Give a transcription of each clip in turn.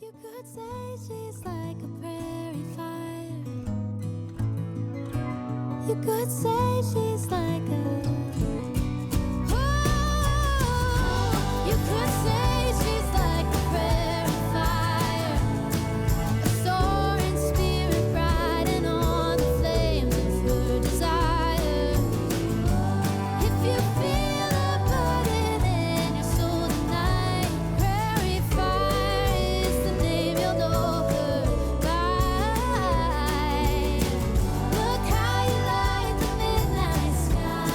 You could say she's like a prairie fire. You could say she's like a... Oh, you could say she's like a prairie fire. A soaring spirit riding on the flames of her desire. If you feel her burning in your soul tonight, prairie fire is the name you'll know her by. Look how you light the midnight sky.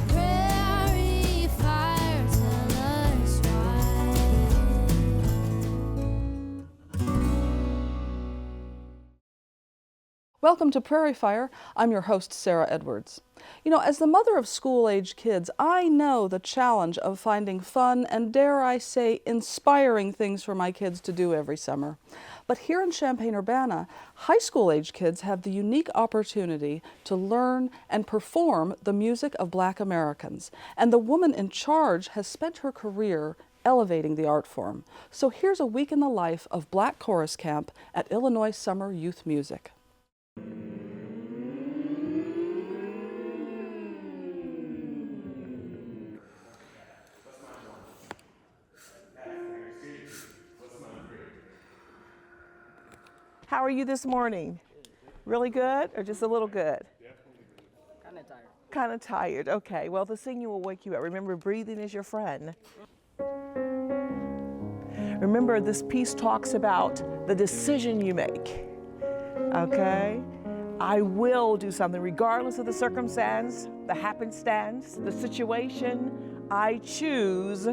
Prairie fire, tell us why. Welcome to Prairie Fire. I'm your host, Sarah Edwards. You know, as the mother of school-age kids, I know the challenge of finding fun and, dare I say, inspiring things for my kids to do every summer. But here in Champaign-Urbana, high school-age kids have the unique opportunity to learn and perform the music of Black Americans. And the woman in charge has spent her career elevating the art form. So here's a week in the life of Black Chorus Camp at Illinois Summer Youth Music. How are you this morning? Really good or just a little good? Kind of tired. Kind of tired. Okay, well, the singing will wake you up. Remember, breathing is your friend. Remember, this piece talks about the decision you make. Okay? I will do something regardless of the circumstance, the happenstance, the situation. I choose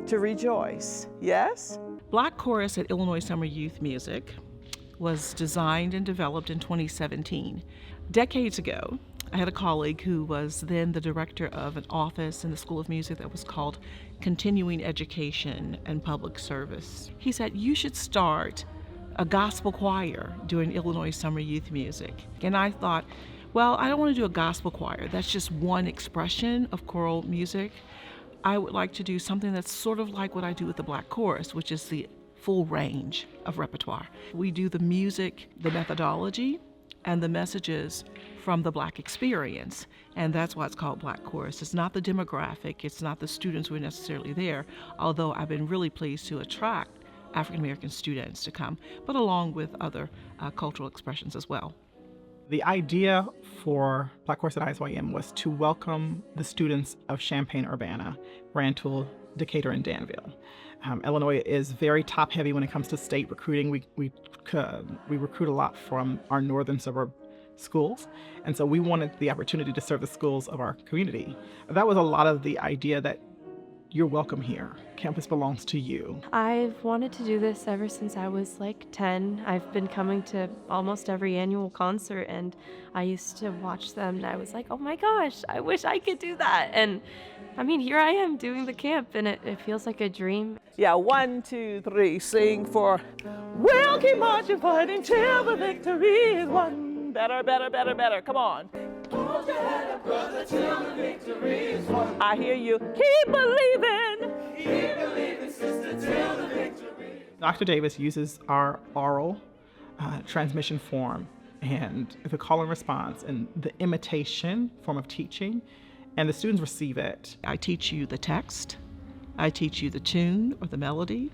to rejoice. Yes? Black Chorus at Illinois Summer Youth Music was designed and developed in 2017. Decades ago, I had a colleague who was then the director of an office in the School of Music that was called Continuing Education and Public Service. He said, you should start a gospel choir doing Illinois Summer Youth Music. And I thought, well, I don't want to do a gospel choir. That's just one expression of choral music. I would like to do something that's sort of like what I do with the Black Chorus, which is the full range of repertoire. We do the music, the methodology, and the messages from the Black experience, and that's why it's called Black Chorus. It's not the demographic, it's not the students who are necessarily there, although I've been really pleased to attract African American students to come, but along with other cultural expressions as well. The idea for Black Chorus at ISYM was to welcome the students of Champaign-Urbana, Rantoul, Decatur, and Danville. Illinois is very top-heavy when it comes to state recruiting. We recruit a lot from our northern suburb schools, and so we wanted the opportunity to serve the schools of our community. That was a lot of the idea that you're welcome here. Campus belongs to you. I've wanted to do this ever since I was like 10. I've been coming to almost every annual concert, and I used to watch them, and I was like, oh my gosh, I wish I could do that. And I mean, here I am doing the camp, and it feels like a dream. Yeah, 1, 2, 3, sing for. We'll keep marching, fighting till the victory is won. Better, better, better, better. Come on. Hold your head up, brother, till the victory is won. I hear you. Keep believing. Keep believing, sister, till the victory. Dr. Davis uses our oral transmission form and the call and response and the imitation form of teaching, and the students receive it. I teach you the text, I teach you the tune or the melody,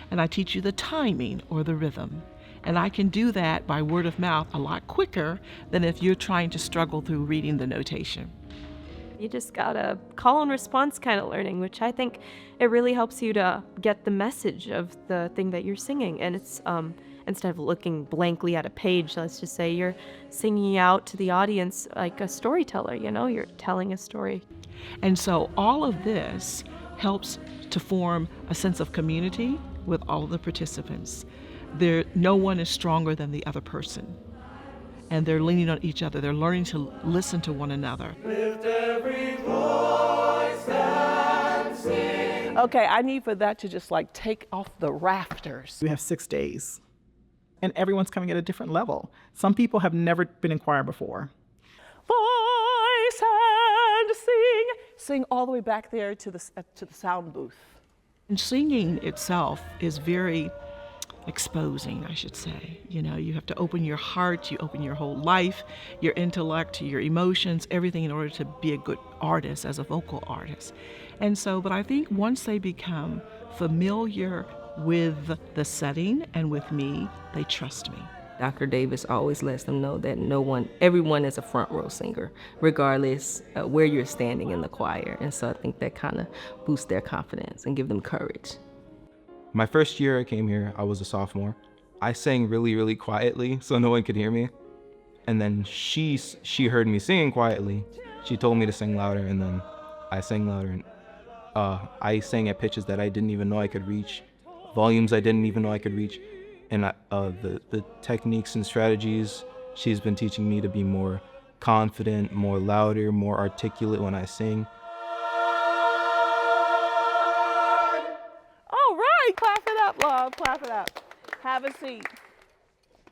and I teach you the timing or the rhythm. And I can do that by word of mouth a lot quicker than if you're trying to struggle through reading the notation. You just got a call and response kind of learning, which I think it really helps you to get the message of the thing that you're singing. And it's instead of looking blankly at a page, let's just say you're singing out to the audience like a storyteller, you know, you're telling a story. And so all of this helps to form a sense of community with all of the participants. No one is stronger than the other person, and they're leaning on each other. They're learning to listen to one another. Lift every voice and sing. Okay, I need for that to just like take off the rafters. We have 6 days, and everyone's coming at a different level. Some people have never been in choir before. Voice and sing. Sing all the way back there to the sound booth. And singing itself is very exposing, I should say. You know, you have to open your heart, you open your whole life, your intellect, your emotions, everything in order to be a good artist, as a vocal artist. And so, but I think once they become familiar with the setting and with me, they trust me. Dr. Davis always lets them know that everyone is a front row singer, regardless where you're standing in the choir. And so I think that kind of boosts their confidence and give them courage. My first year I came here, I was a sophomore. I sang really, really quietly so no one could hear me. And then she heard me singing quietly. She told me to sing louder, and then I sang louder. And I sang at pitches that I didn't even know I could reach, volumes I didn't even know I could reach. And the techniques and strategies she's been teaching me to be more confident, more louder, more articulate when I sing. All right, clap it up, love, clap it up. Have a seat.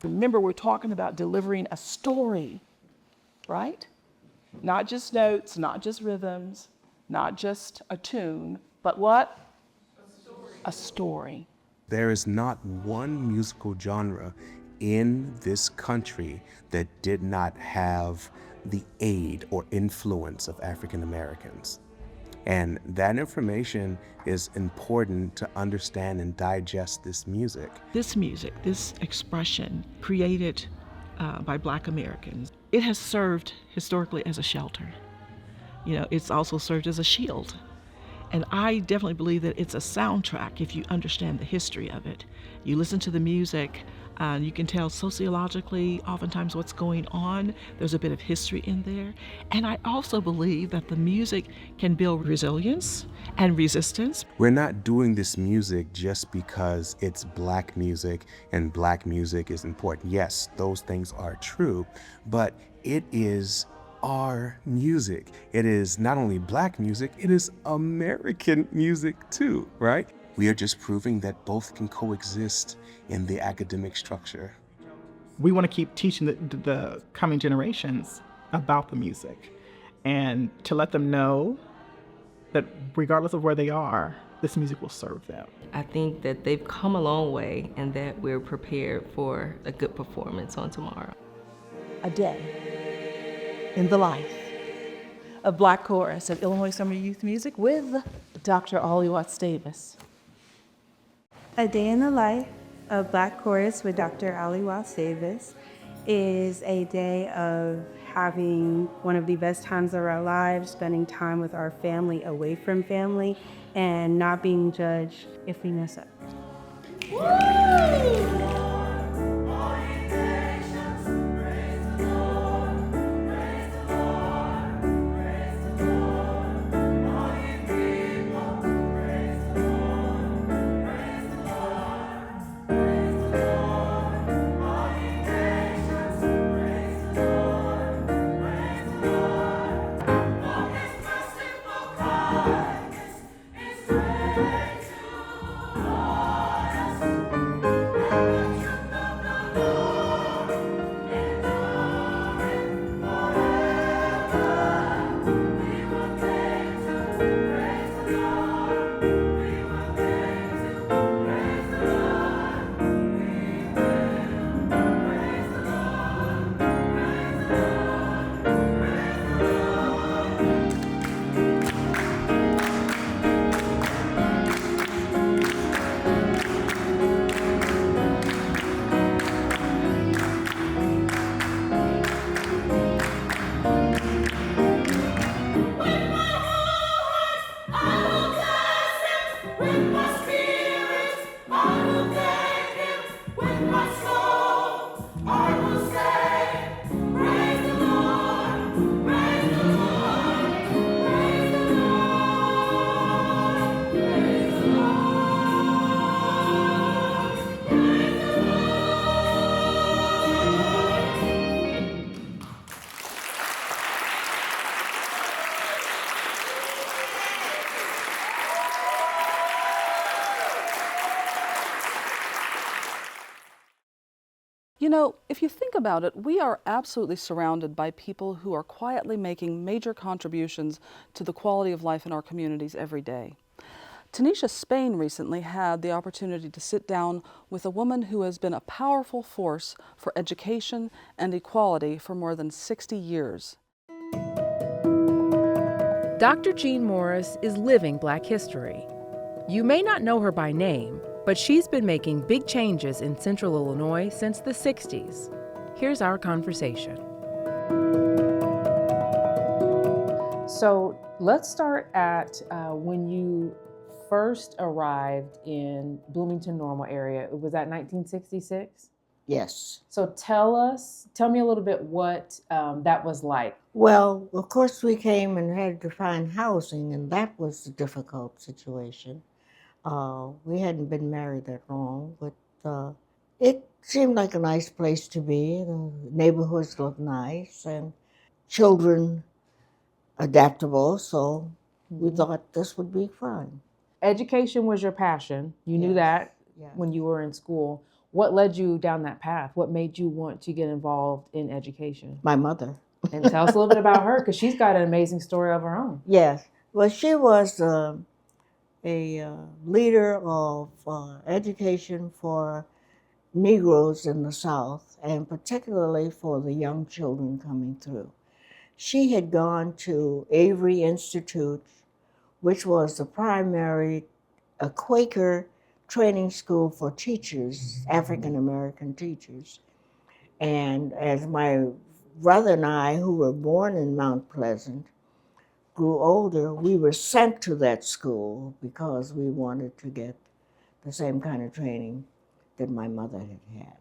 Remember, we're talking about delivering a story, right? Not just notes, not just rhythms, not just a tune, but what? A story. There is not one musical genre in this country that did not have the aid or influence of African Americans. And that information is important to understand and digest this music. This music, this expression created by Black Americans, it has served historically as a shelter. You know, it's also served as a shield. And I definitely believe that it's a soundtrack if you understand the history of it. You listen to the music, you can tell sociologically oftentimes what's going on. There's a bit of history in there. And I also believe that the music can build resilience and resistance. We're not doing this music just because it's Black music and Black music is important. Yes, those things are true, but it is our music. It is not only Black music, it is American music too, right? We are just proving that both can coexist in the academic structure. We want to keep teaching the coming generations about the music and to let them know that regardless of where they are, this music will serve them. I think that they've come a long way and that we're prepared for a good performance on tomorrow. A day in the life of Black Chorus at Illinois Summer Youth Music with Dr. Ollie Watts-Davis. A Day in the Life of Black Chorus with Dr. Ollie Watts-Davis is a day of having one of the best times of our lives, spending time with our family, away from family, and not being judged if we mess up. You know, if you think about it, we are absolutely surrounded by people who are quietly making major contributions to the quality of life in our communities every day. Tanisha Spain recently had the opportunity to sit down with a woman who has been a powerful force for education and equality for more than 60 years. Dr. Jean Morris is living Black history. You may not know her by name, but she's been making big changes in Central Illinois since the 60s. Here's our conversation. So let's start at when you first arrived in Bloomington Normal area. Was that 1966? Yes. So tell me a little bit what that was like. Well, of course, we came and had to find housing, and that was a difficult situation. We hadn't been married that long, but it seemed like a nice place to be. The neighborhoods looked nice, and children adaptable, so we thought this would be fun. Education was your passion. You knew that when you were in school. What led you down that path? What made you want to get involved in education? My mother. And tell us a little bit about her, because she's got an amazing story of her own. Yes. Well, she was a leader of education for Negroes in the South, and particularly for the young children coming through. She had gone to Avery Institute, which was a Quaker training school for teachers, African American teachers. And as my brother and I, who were born in Mount Pleasant, grew older, we were sent to that school because we wanted to get the same kind of training that my mother had had.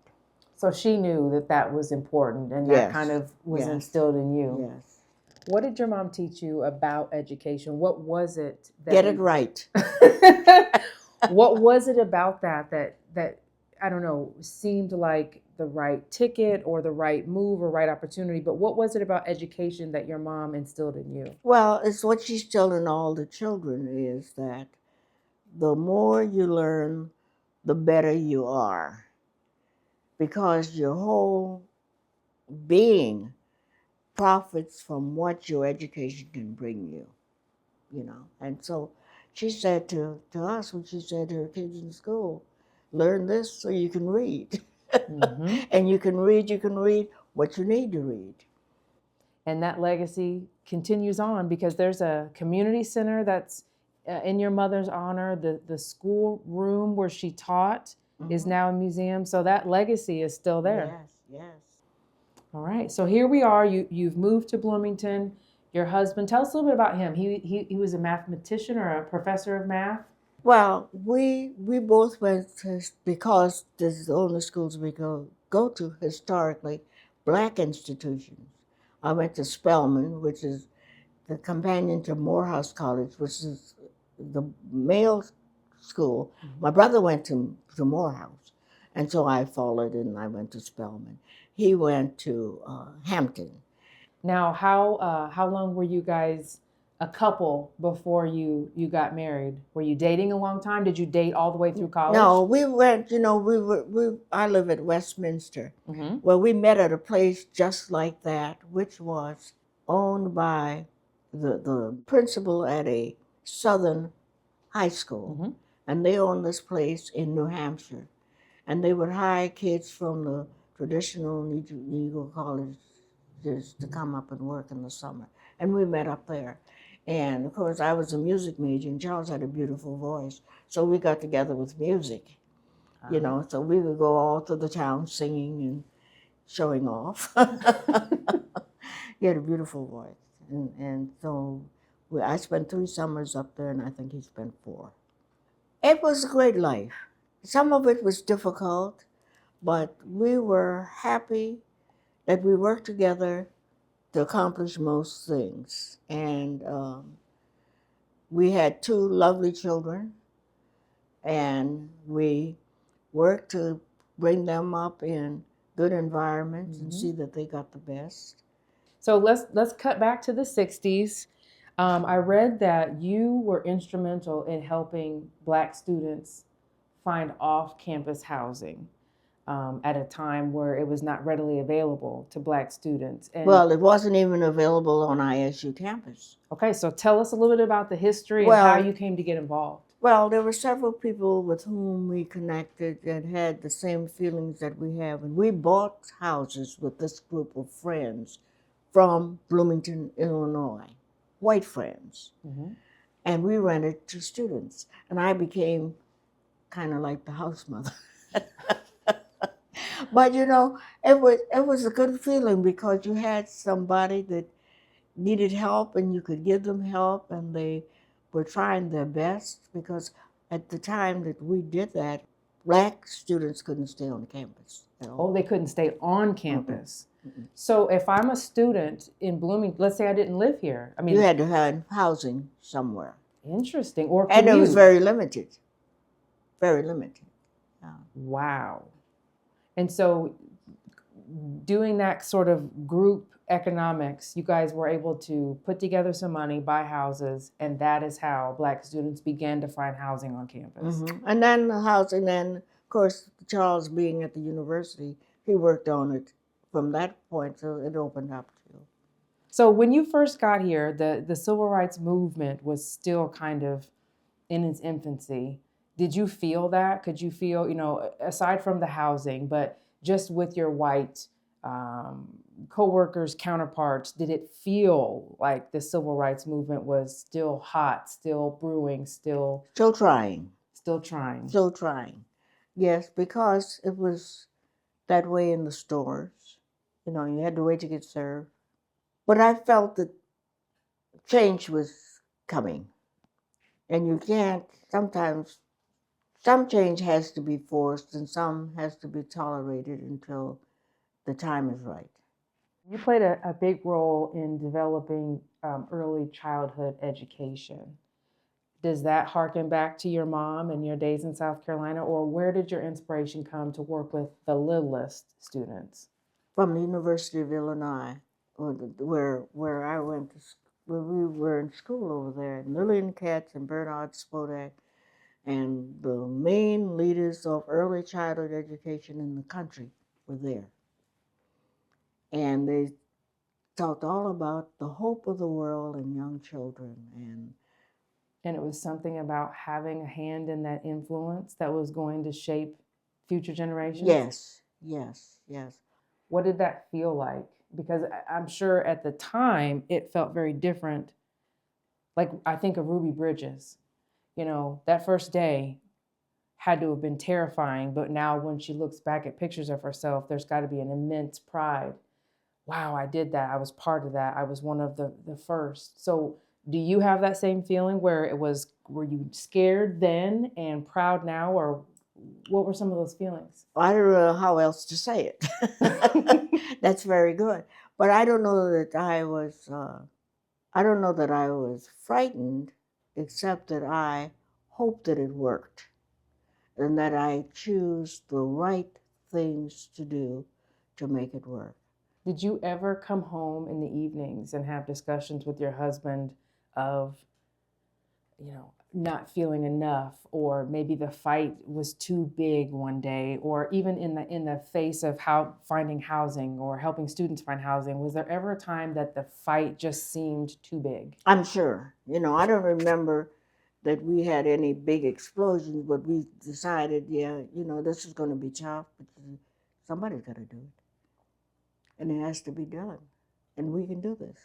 So she knew that that was important, and that kind of was instilled in you. Yes. What did your mom teach you about education? What was it? Get it right. What was it about that I don't know, seemed like the right ticket or the right move or right opportunity, but what was it about education that your mom instilled in you? Well, it's what she's telling all the children is that the more you learn, the better you are, because your whole being profits from what your education can bring you, you know. And so she said to us, when she said to her kids in school, learn this so you can read. And you can read what you need to read. And that legacy continues on because there's a community center that's in your mother's honor. The school room where she taught is now a museum. So that legacy is still there. Yes. All right. So here we are. You've moved to Bloomington. Your husband, tell us a little bit about him. He was a mathematician or a professor of math? Well, we both went to, because this is the only schools we go to historically, Black institutions. I went to Spelman, which is the companion to Morehouse College, which is the male school. My brother went to Morehouse, and so I followed and I went to Spelman. He went to Hampton. Now, how long were you guys a couple before you got married? Were you dating a long time? Did you date all the way through college? No, we went, I live at Westminster. Well, we met at a place just like that, which was owned by the principal at a southern high school. And they owned this place in New Hampshire. And they would hire kids from the traditional Negro colleges to come up and work in the summer. And we met up there. And of course, I was a music major, and Charles had a beautiful voice. So we got together with music, so we would go all through the town singing and showing off. He had a beautiful voice. And so I spent 3 summers up there, and I think he spent 4. It was a great life. Some of it was difficult, but we were happy that we worked together to accomplish most things. And we had 2 lovely children, and we worked to bring them up in good environments and see that they got the best. So let's cut back to the 60s. I read that you were instrumental in helping Black students find off-campus housing at a time where it was not readily available to Black students. And well, it wasn't even available on ISU campus. Okay, so tell us a little bit about the history and how you came to get involved. Well, there were several people with whom we connected that had the same feelings that we have. And we bought houses with this group of friends from Bloomington, Illinois, white friends. And we rented to students. And I became kind of like the house mother. But you know, it was a good feeling because you had somebody that needed help and you could give them help, and they were trying their best, because at the time that we did that, Black students couldn't stay on campus at all. Oh, they couldn't stay on campus. So if I'm a student in Bloomington, let's say I didn't live here. I mean, You had to have housing somewhere. Interesting. Or And it was commute. very limited. Very limited. Wow. And so doing that sort of group economics, you guys were able to put together some money, buy houses, and that is how Black students began to find housing on campus. And then the housing, and of course, Charles being at the university, he worked on it from that point, so it opened up too. So when you first got here, the civil rights movement was still kind of in its infancy. Did you feel that? Could you feel, you know, aside from the housing, but just with your white co-workers, counterparts, did it feel like the civil rights movement was still hot, still brewing, still trying? Still trying. Still trying. Yes, because it was that way in the stores. You know, you had to wait to get served. But I felt that change was coming. And you can't, sometimes, some change has to be forced and some has to be tolerated until the time is right. You played a big role in developing early childhood education. Does that harken back to your mom and your days in South Carolina, or where did your inspiration come to work with the littlest students? From the University of Illinois, where I went to, where we were in school over there, Lillian Katz and Bernard Spodak, and the main leaders of early childhood education in the country were there. And they talked all about the hope of the world and young children. And it was something about having a hand in that influence that was going to shape future generations? Yes, yes, yes. What did that feel like? Because I'm sure at the time it felt very different. Like, I think of Ruby Bridges. You know, that first day had to have been terrifying, but now when she looks back at pictures of herself, there's got to be an immense pride. Wow, I did that. I was part of that. I was one of the first. So do you have that same feeling were you scared then and proud now, or what were some of those feelings? I don't know how else to say it. That's very good. But I don't know that I was frightened, except that I hoped that it worked and that I choose the right things to do to make it work. Did you ever come home in the evenings and have discussions with your husband of, you know, not feeling enough, or maybe the fight was too big one day, or even in the face of finding housing or helping students find housing, was there ever a time that the fight just seemed too big? I'm sure. You know, I don't remember that we had any big explosions, but we decided, yeah, you know, this is going to be tough, but somebody's got to do it. And it has to be done. And we can do this,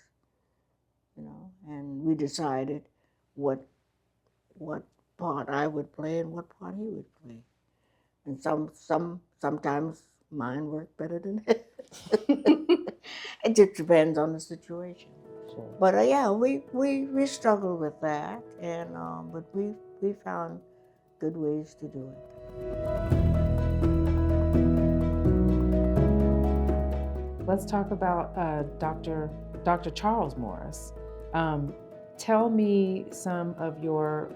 you know. And we decided what part I would play and what part he would play. And sometimes mine worked better than his. It just depends on the situation. Sure. But yeah, we struggled with that, and but we found good ways to do it. Let's talk about Dr. Charles Morris. Tell me some of your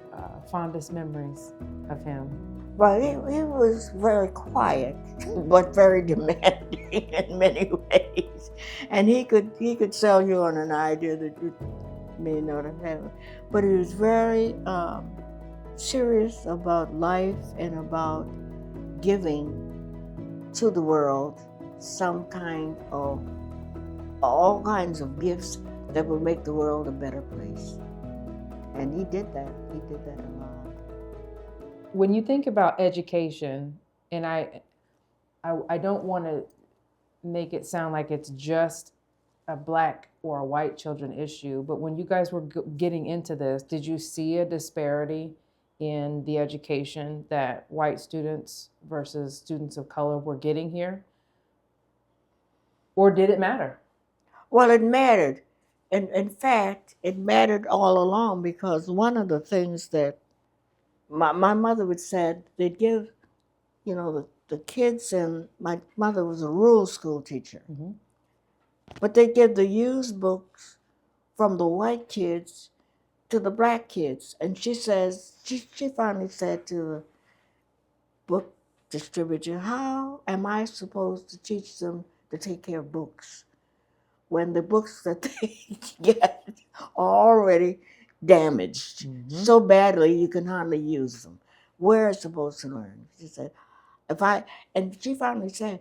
fondest memories of him. Well, he was very quiet, but very demanding in many ways. And he could sell you on an idea that you may not have had. But he was very serious about life and about giving to the world all kinds of gifts that would make the world a better place. And he did that. He did that a lot. When you think about education, and I don't want to make it sound like it's just a Black or a white children issue, but when you guys were getting into this, did you see a disparity in the education that white students versus students of color were getting here? Or did it matter? Well, it mattered. And in fact, it mattered all along, because one of the things that my mother would say, they'd give, the kids, and my mother was a rural school teacher, but they'd give the used books from the white kids to the Black kids. And she says, she finally said to the book distributor, how am I supposed to teach them to take care of books when the books that they get are already damaged so badly you can hardly use them? Where are supposed to learn? She said, and she finally said,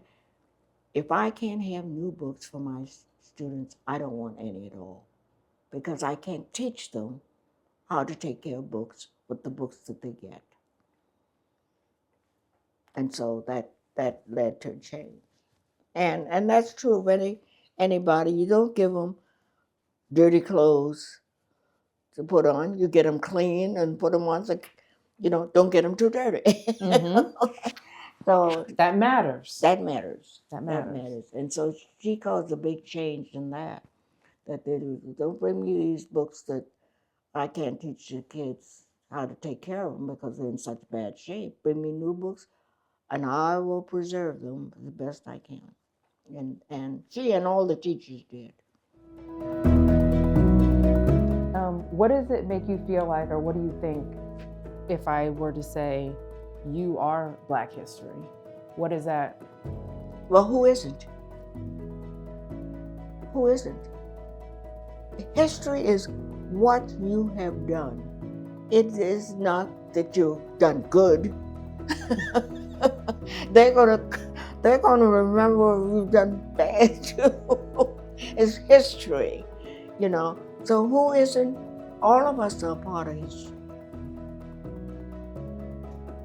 if I can't have new books for my students, I don't want any at all, because I can't teach them how to take care of books with the books that they get. And so that led to a change. And that's true of anybody. You don't give them dirty clothes to put on. You get them clean and put them on, so, don't get them too dirty. So that matters. That matters. That matters. And so she caused a big change in that they do. Don't bring me these books that I can't teach the kids how to take care of them because they're in such bad shape. Bring me new books, and I will preserve them the best I can. And she and all the teachers did. What does it make you feel like, or what do you think, if I were to say you are Black history? What is that? Well, who isn't? Who isn't? History is what you have done. It is not that you've done good. They're gonna remember you've done bad too. It's history, So who isn't? All of us are part of history.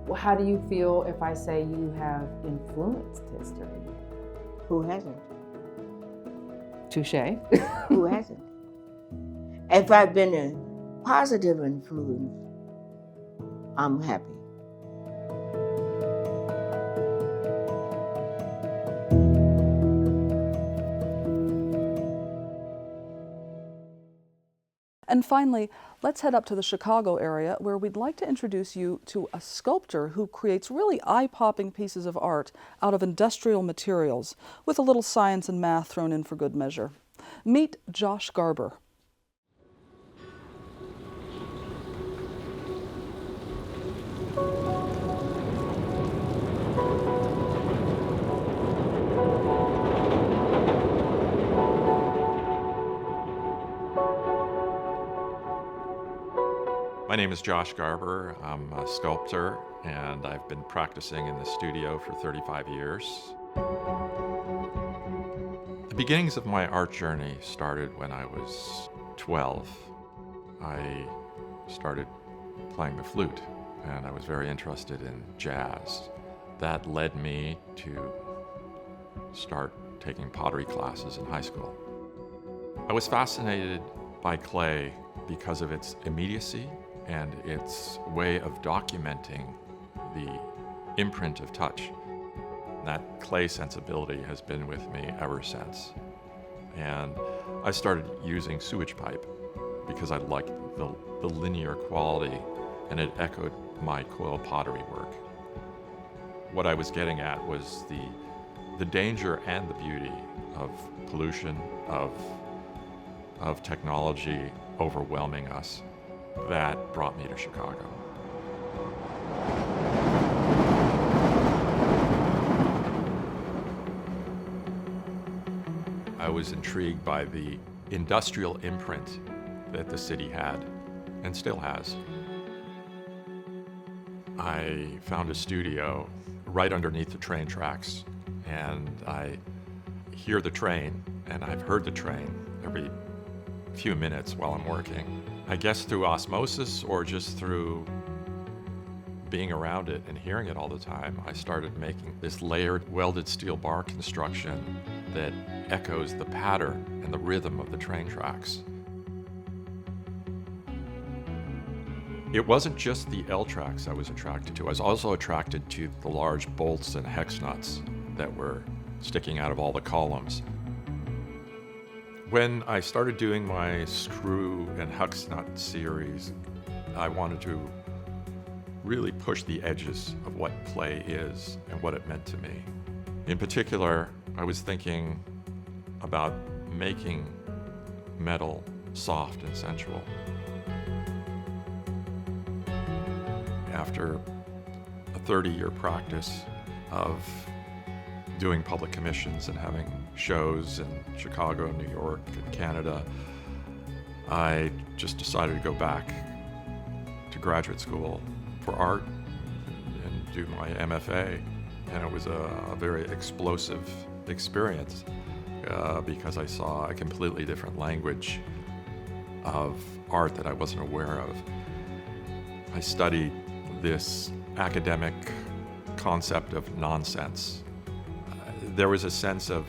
Well, how do you feel if I say you have influenced history? Who hasn't? Touché. Who hasn't? If I've been a positive influence, I'm happy. And finally, let's head up to the Chicago area, where we'd like to introduce you to a sculptor who creates really eye-popping pieces of art out of industrial materials, with a little science and math thrown in for good measure. Meet Josh Garber. My name is Josh Garber. I'm a sculptor, and I've been practicing in the studio for 35 years. The beginnings of my art journey started when I was 12. I started playing the flute, and I was very interested in jazz. That led me to start taking pottery classes in high school. I was fascinated by clay because of its immediacy and its way of documenting the imprint of touch. That clay sensibility has been with me ever since. And I started using sewage pipe because I liked the linear quality, and it echoed my coil pottery work. What I was getting at was the danger and the beauty of pollution, of technology overwhelming us. That brought me to Chicago. I was intrigued by the industrial imprint that the city had and still has. I found a studio right underneath the train tracks, and I hear the train, and I've heard the train every few minutes while I'm working. I guess through osmosis or just through being around it and hearing it all the time, I started making this layered welded steel bar construction that echoes the pattern and the rhythm of the train tracks. It wasn't just the L tracks I was attracted to. I was also attracted to the large bolts and hex nuts that were sticking out of all the columns. When I started doing my screw and hex nut series, I wanted to really push the edges of what play is and what it meant to me. In particular, I was thinking about making metal soft and sensual. After a 30-year practice of doing public commissions and having shows in Chicago, New York, and Canada, I just decided to go back to graduate school for art and do my MFA. And it was a very explosive experience because I saw a completely different language of art that I wasn't aware of. I studied this academic concept of nonsense. There was a sense of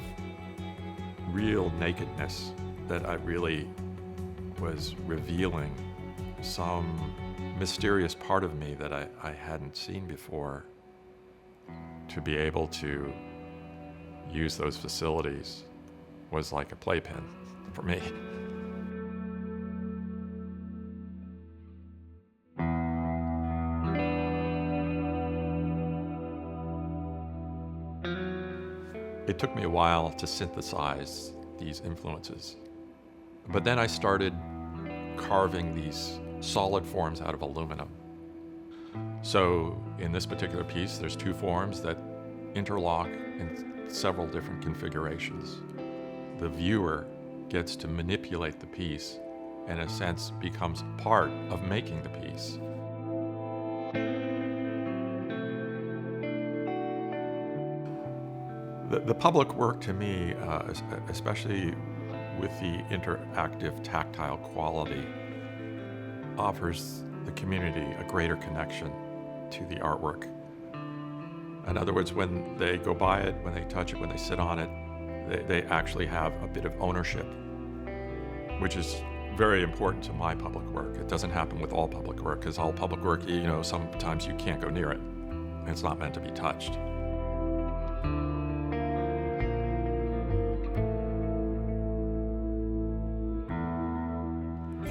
real nakedness that I really was revealing some mysterious part of me that I hadn't seen before. To be able to use those facilities was like a playpen for me. It took me a while to synthesize these influences. But then I started carving these solid forms out of aluminum. So in this particular piece, there's two forms that interlock in several different configurations. The viewer gets to manipulate the piece and in a sense becomes part of making the piece. The public work to me, especially with the interactive tactile quality, offers the community a greater connection to the artwork. In other words, when they go by it, when they touch it, when they sit on it, they actually have a bit of ownership, which is very important to my public work. It doesn't happen with all public work, because all public work, sometimes you can't go near it. It's not meant to be touched.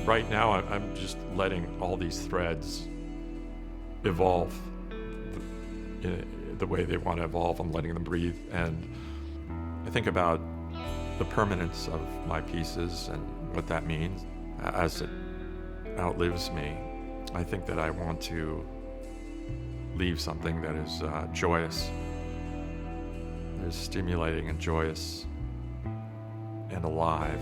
Right now, I'm just letting all these threads evolve the way they want to evolve. I'm letting them breathe. And I think about the permanence of my pieces and what that means as it outlives me. I think that I want to leave something that is joyous, that is stimulating and joyous and alive.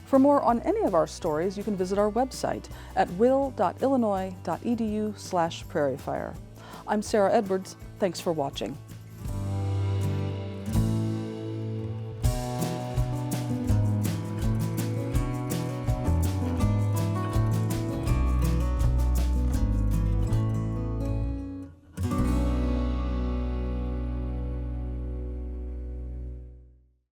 For more on any of our stories, you can visit our website at will.illinois.edu/prairiefire. I'm Sarah Edwards. Thanks for watching.